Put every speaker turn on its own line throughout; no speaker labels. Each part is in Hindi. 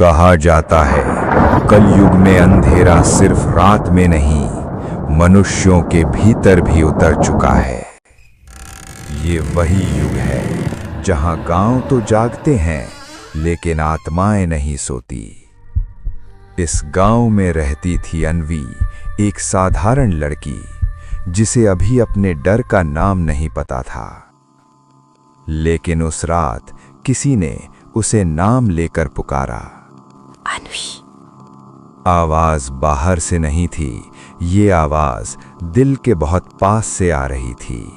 कहा जाता है कलयुग में अंधेरा सिर्फ रात में नहीं, मनुष्यों के भीतर भी उतर चुका है। ये वही युग है जहां गांव तो जागते हैं लेकिन आत्माएं नहीं सोती। इस गांव में रहती थी अन्वी, एक साधारण लड़की जिसे अभी अपने डर का नाम नहीं पता था। लेकिन उस रात किसी ने उसे नाम लेकर पुकारा।
अन्वी।
आवाज बाहर से नहीं थी, ये आवाज दिल के बहुत पास से आ रही थी।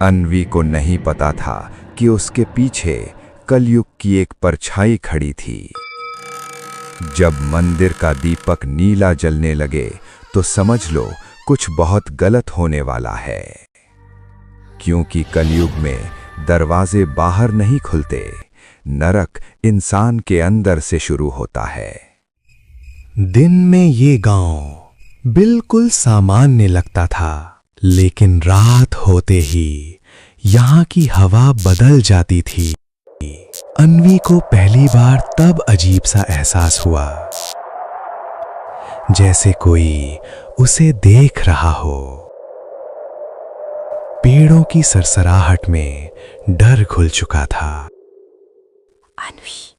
अन्वी को नहीं पता था कि उसके पीछे कलयुग की एक परछाई खड़ी थी। जब मंदिर का दीपक नीला जलने लगे तो समझ लो कुछ बहुत गलत होने वाला है, क्योंकि कलयुग में दरवाजे बाहर नहीं खुलते, नरक इंसान के अंदर से शुरू होता है।
दिन में ये गांव बिल्कुल सामान्य लगता था, लेकिन रात होते ही यहाँ की हवा बदल जाती थी। अन्वी को पहली बार तब अजीब सा एहसास हुआ, जैसे कोई उसे देख रहा हो। पेड़ों की सरसराहट में डर घुल चुका था।
अन्वी।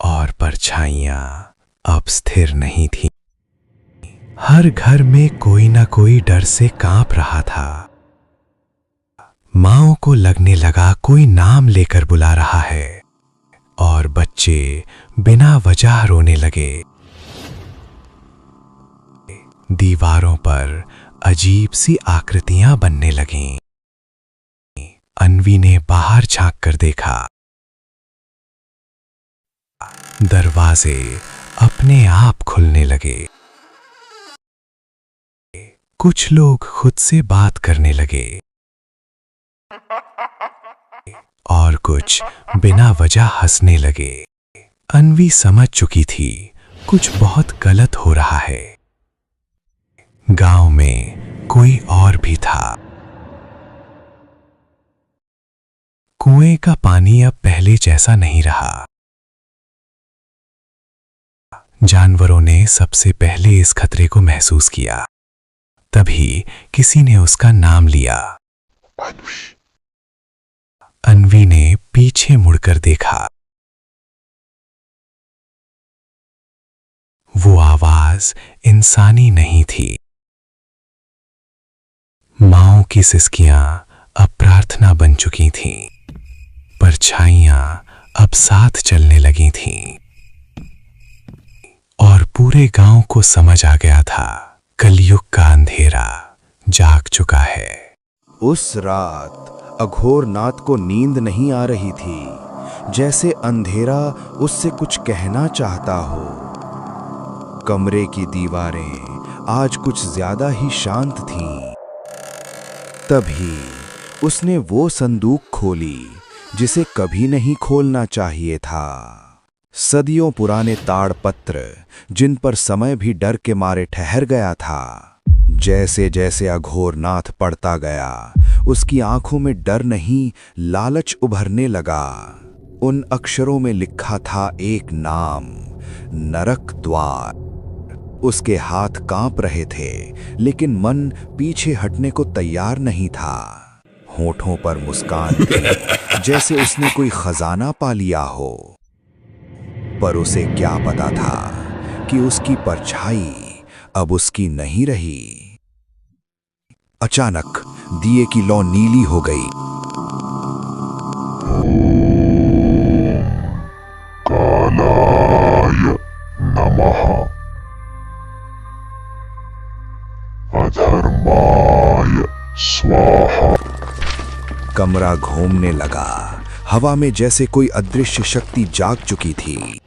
और परछाइयां अब स्थिर नहीं थीं। हर घर में कोई ना कोई डर से कांप रहा था। माँओं को लगने लगा कोई नाम लेकर बुला रहा है, और बच्चे बिना वजह रोने लगे। दीवारों पर अजीब सी आकृतियां बनने लगीं। अन्वी ने बाहर झांक कर देखा। दरवाजे अपने आप खुलने लगे। कुछ लोग खुद से बात करने लगे और कुछ बिना वजह हंसने लगे। अन्वी समझ चुकी थी कुछ बहुत गलत हो रहा है। गांव में कोई और भी था। कुएं का पानी अब पहले जैसा नहीं रहा। जानवरों ने सबसे पहले इस खतरे को महसूस किया। तभी किसी ने उसका नाम लिया। अन्वी ने पीछे मुड़कर देखा। वो आवाज इंसानी नहीं थी। माँओं की सिसकियां अब प्रार्थना बन चुकी थीं। परछाइयां अब साथ चलने लगी थीं। और पूरे गांव को समझ आ गया था कलयुग का अंधेरा जाग चुका है।
उस रात अघोरनाथ को नींद नहीं आ रही थी, जैसे अंधेरा उससे कुछ कहना चाहता हो। कमरे की दीवारें आज कुछ ज्यादा ही शांत थीं। तभी उसने वो संदूक खोली जिसे कभी नहीं खोलना चाहिए था। सदियों पुराने ताड़पत्र जिन पर समय भी डर के मारे ठहर गया था। जैसे जैसे अघोरनाथ पढ़ता गया, उसकी आंखों में डर नहीं, लालच उभरने लगा। उन अक्षरों में लिखा था एक नाम, नरक द्वार। उसके हाथ कांप रहे थे, लेकिन मन पीछे हटने को तैयार नहीं था। होठों पर मुस्कान थी, जैसे उसने कोई खजाना पा लिया हो। पर उसे क्या पता था कि उसकी परछाई अब उसकी नहीं रही। अचानक दिए की लौ नीली हो गई।
कालाय नमः अधर्माय स्वाहा।
कमरा घूमने लगा। हवा में जैसे कोई अदृश्य शक्ति जाग चुकी थी।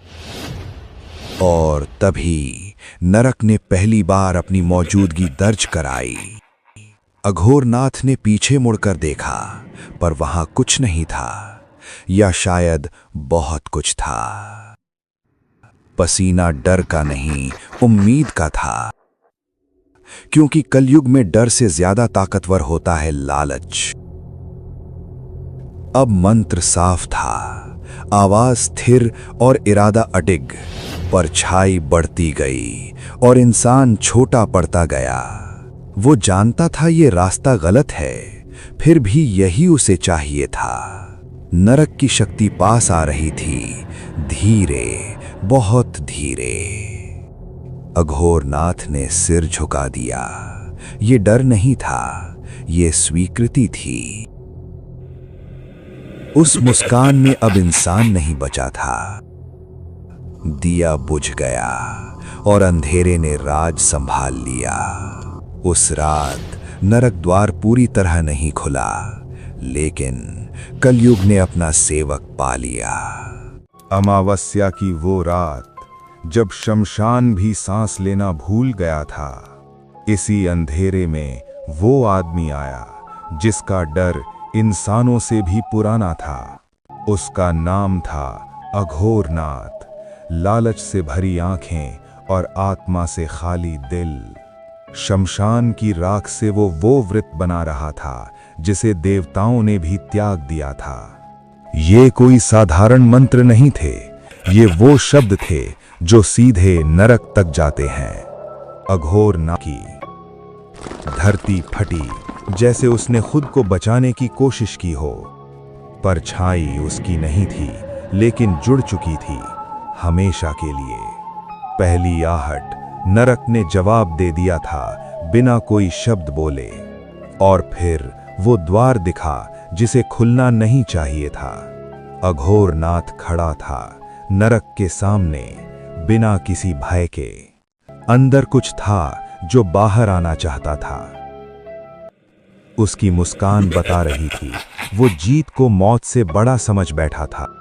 और तभी नरक ने पहली बार अपनी मौजूदगी दर्ज कराई। अघोरनाथ ने पीछे मुड़कर देखा, पर वहां कुछ नहीं था, या शायद बहुत कुछ था। पसीना डर का नहीं, उम्मीद का था, क्योंकि कलयुग में डर से ज्यादा ताकतवर होता है लालच। अब मंत्र साफ था। आवाज स्थिर और इरादा अडिग। परछाई बढ़ती गई और इंसान छोटा पड़ता गया। वो जानता था ये रास्ता गलत है, फिर भी यही उसे चाहिए था। नरक की शक्ति पास आ रही थी, धीरे, बहुत धीरे। अघोरनाथ ने सिर झुका दिया। ये डर नहीं था, ये स्वीकृति थी। उस मुस्कान में अब इंसान नहीं बचा था। दिया बुझ गया और अंधेरे ने राज संभाल लिया। उस रात नरक द्वार पूरी तरह नहीं खुला, लेकिन कलयुग ने अपना सेवक पा लिया।
अमावस्या की वो रात जब शमशान भी सांस लेना भूल गया था, इसी अंधेरे में वो आदमी आया जिसका डर इंसानों से भी पुराना था। उसका नाम था अघोरनाथ। लालच से भरी आंखें और आत्मा से खाली दिल। शमशान की राख से वो व्रत बना रहा था जिसे देवताओं ने भी त्याग दिया था। ये कोई साधारण मंत्र नहीं थे, ये वो शब्द थे जो सीधे नरक तक जाते हैं। अघोरनाथ की धरती फटी, जैसे उसने खुद को बचाने की कोशिश की हो। परछाई उसकी नहीं थी, लेकिन जुड़ चुकी थी हमेशा के लिए। पहली आहट नरक ने जवाब दे दिया था, बिना कोई शब्द बोले। और फिर वो द्वार दिखा जिसे खुलना नहीं चाहिए था। अघोरनाथ खड़ा था नरक के सामने, बिना किसी भय के। अंदर कुछ था जो बाहर आना चाहता था। उसकी मुस्कान बता रही थी, वो जीत को मौत से बड़ा समझ बैठा था।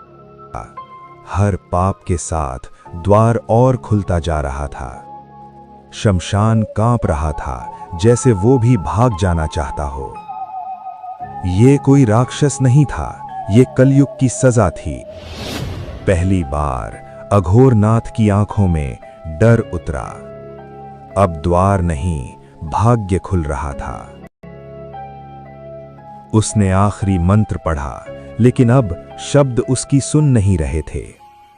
हर पाप के साथ द्वार और खुलता जा रहा था। शमशान कांप रहा था, जैसे वो भी भाग जाना चाहता हो। ये कोई राक्षस नहीं था, ये कलयुग की सजा थी। पहली बार अघोरनाथ की आंखों में डर उतरा। अब द्वार नहीं, भाग्य खुल रहा था। उसने आखिरी मंत्र पढ़ा, लेकिन अब शब्द उसकी सुन नहीं रहे थे।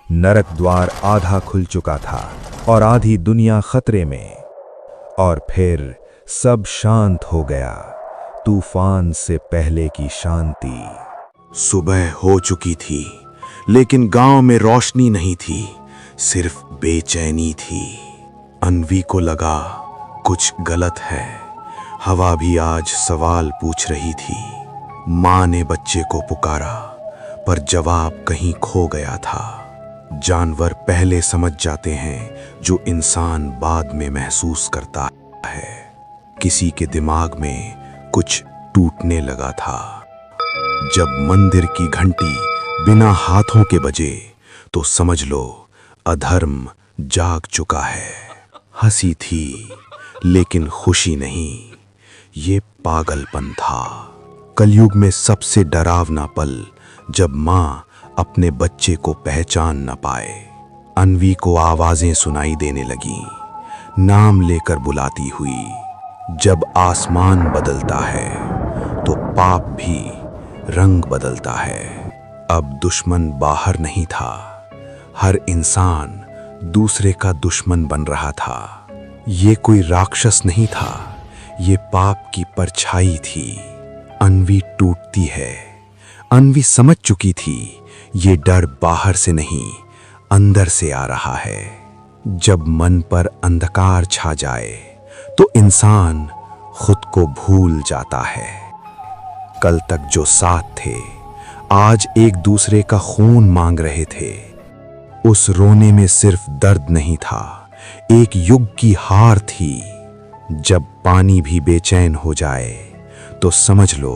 नरक द्वार आधा खुल चुका था और आधी दुनिया खतरे में। और फिर सब शांत हो गया, तूफान से पहले की शांति।
सुबह हो चुकी थी, लेकिन गांव में रोशनी नहीं थी, सिर्फ बेचैनी थी। अन्वी को लगा कुछ गलत है। हवा भी आज सवाल पूछ रही थी। मां ने बच्चे को पुकारा, पर जवाब कहीं खो गया था। जानवर पहले समझ जाते हैं जो इंसान बाद में महसूस करता है। किसी के दिमाग में कुछ टूटने लगा था। जब मंदिर की घंटी बिना हाथों के बजे, तो समझ लो अधर्म जाग चुका है। हंसी थी, लेकिन खुशी नहीं, ये पागलपन था। कलयुग में सबसे डरावना पल जब मां अपने बच्चे को पहचान न पाए। अन्वी को आवाजें सुनाई देने लगी, नाम लेकर बुलाती हुई। जब आसमान बदलता है तो पाप भी रंग बदलता है। अब दुश्मन बाहर नहीं था, हर इंसान दूसरे का दुश्मन बन रहा था। ये कोई राक्षस नहीं था, ये पाप की परछाई थी। अन्वी टूटती है। अन्वी समझ चुकी थी, ये डर बाहर से नहीं, अंदर से आ रहा है। जब मन पर अंधकार छा जाए तो इंसान खुद को भूल जाता है। कल तक जो साथ थे, आज एक दूसरे का खून मांग रहे थे। उस रोने में सिर्फ दर्द नहीं था, एक युग की हार थी। जब पानी भी बेचैन हो जाए तो समझ लो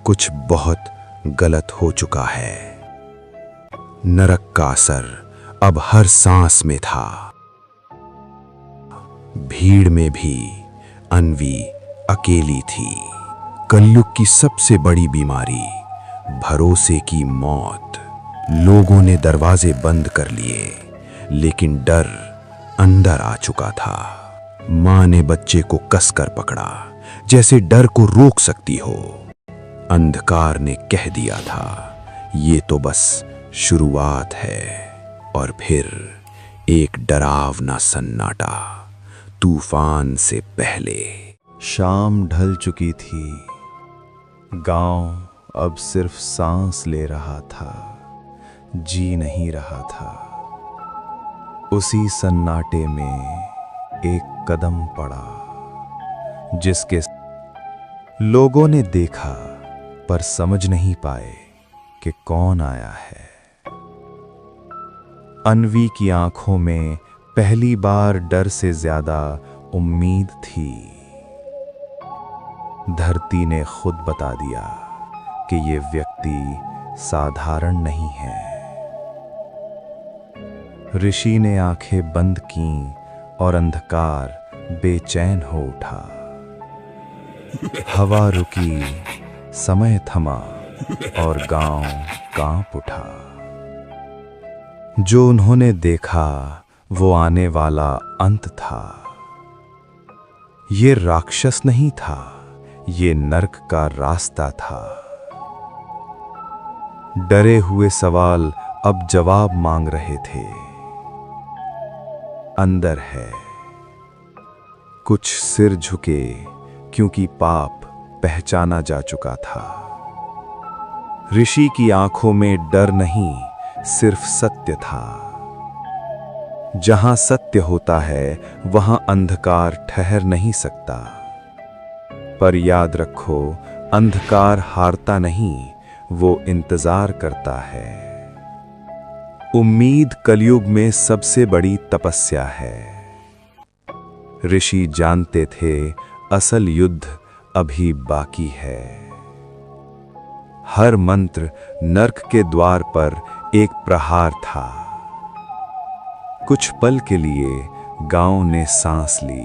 कुछ बहुत गलत हो चुका है। नरक का असर अब हर सांस में था। भीड़ में भी अन्वी अकेली थी। कलयुग की सबसे बड़ी बीमारी, भरोसे की मौत। लोगों ने दरवाजे बंद कर लिए, लेकिन डर अंदर आ चुका था। मां ने बच्चे को कसकर पकड़ा, जैसे डर को रोक सकती हो। अंधकार ने कह दिया था, ये तो बस शुरुआत है और फिर एक डरावना सन्नाटा, तूफान से पहले। शाम ढल चुकी थी। गांव अब सिर्फ सांस ले रहा था, जी नहीं रहा था। उसी सन्नाटे में एक कदम पड़ा, जिसके लोगों ने देखा पर समझ नहीं पाए कि कौन आया है। अन्वी की आंखों में पहली बार डर से ज्यादा उम्मीद थी। धरती ने खुद बता दिया कि ये व्यक्ति साधारण नहीं है। ऋषि ने आंखें बंद कीं और अंधकार बेचैन हो उठा। हवा रुकी, समय थमा और गांव कांप उठा। जो उन्होंने देखा वो आने वाला अंत था। ये राक्षस नहीं था, ये नरक का रास्ता था। डरे हुए सवाल अब जवाब मांग रहे थे। अंदर है। कुछ सिर झुके क्योंकि पाप पहचाना जा चुका था। ऋषि की आंखों में डर नहीं, सिर्फ सत्य था। जहां सत्य होता है वहां अंधकार ठहर नहीं सकता। पर याद रखो, अंधकार हारता नहीं, वो इंतजार करता है। उम्मीद कलयुग में सबसे बड़ी तपस्या है। ऋषि जानते थे असल युद्ध अभी बाकी है। हर मंत्र नरक के द्वार पर एक प्रहार था। कुछ पल के लिए गांव ने सांस ली।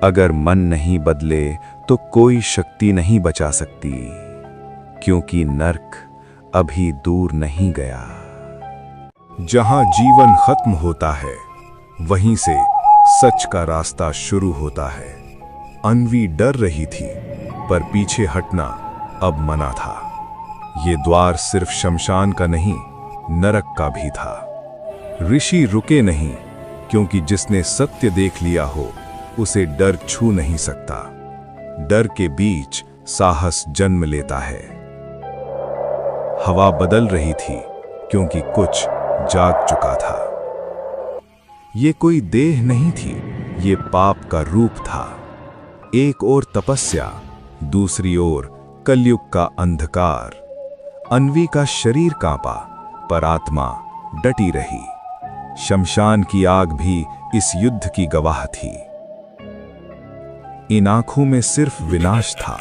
अगर मन नहीं बदले तो कोई शक्ति नहीं बचा सकती, क्योंकि नरक अभी दूर नहीं गया।
जहां जीवन खत्म होता है, वहीं से सच का रास्ता शुरू होता है। अन्वी डर रही थी, पर पीछे हटना अब मना था। ये द्वार सिर्फ शमशान का नहीं, नरक का भी था। ऋषि रुके नहीं, क्योंकि जिसने सत्य देख लिया हो उसे डर छू नहीं सकता। डर के बीच साहस जन्म लेता है। हवा बदल रही थी, क्योंकि कुछ जाग चुका था। ये कोई देह नहीं थी, ये पाप का रूप था। एक ओर तपस्या, दूसरी ओर कलयुग का अंधकार। अन्वी का शरीर कांपा, पर आत्मा डटी रही। शमशान की आग भी इस युद्ध की गवाह थी। इन आंखों में सिर्फ विनाश था।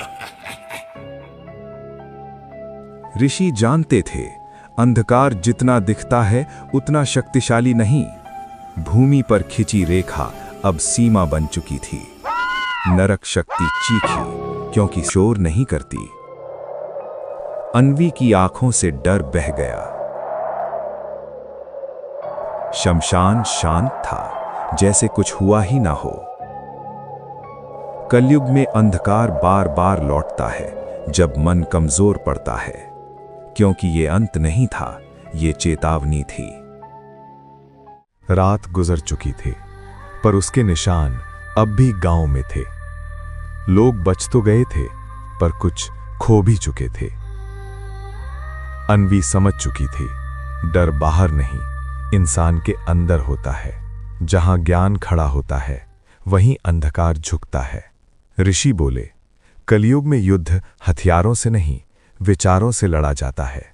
ऋषि जानते थे, अंधकार जितना दिखता है उतना शक्तिशाली नहीं। भूमि पर खिंची रेखा अब सीमा बन चुकी थी। नरक शक्ति चीखी, क्योंकि शोर नहीं करती। अन्वी की आंखों से डर बह गया। शमशान शांत था, जैसे कुछ हुआ ही ना हो। कलयुग में अंधकार बार बार लौटता है जब मन कमजोर पड़ता है, क्योंकि ये अंत नहीं था, ये चेतावनी थी।
रात गुजर चुकी थी, पर उसके निशान अब भी गांव में थे। लोग बच तो गए थे, पर कुछ खो भी चुके थे। अन्वी समझ चुकी थी, डर बाहर नहीं, इंसान के अंदर होता है। जहां ज्ञान खड़ा होता है, वहीं अंधकार झुकता है। ऋषि बोले, कलयुग में युद्ध हथियारों से नहीं, विचारों से लड़ा जाता है।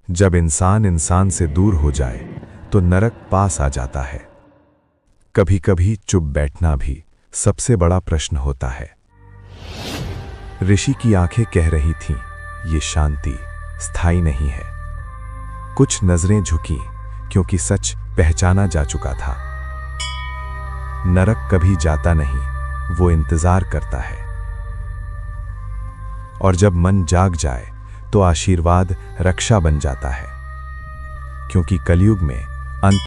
जब इंसान इंसान से दूर हो जाए तो नरक पास आ जाता है। कभी कभी चुप बैठना भी सबसे बड़ा प्रश्न होता है। ऋषि की आंखें कह रही थीं, ये शांति स्थायी नहीं है। कुछ नजरें झुकी, क्योंकि सच पहचाना जा चुका था। नरक कभी जाता नहीं, वो इंतजार करता है। और जब मन जाग जाए तो आशीर्वाद रक्षा बन जाता है, क्योंकि कलयुग में अंत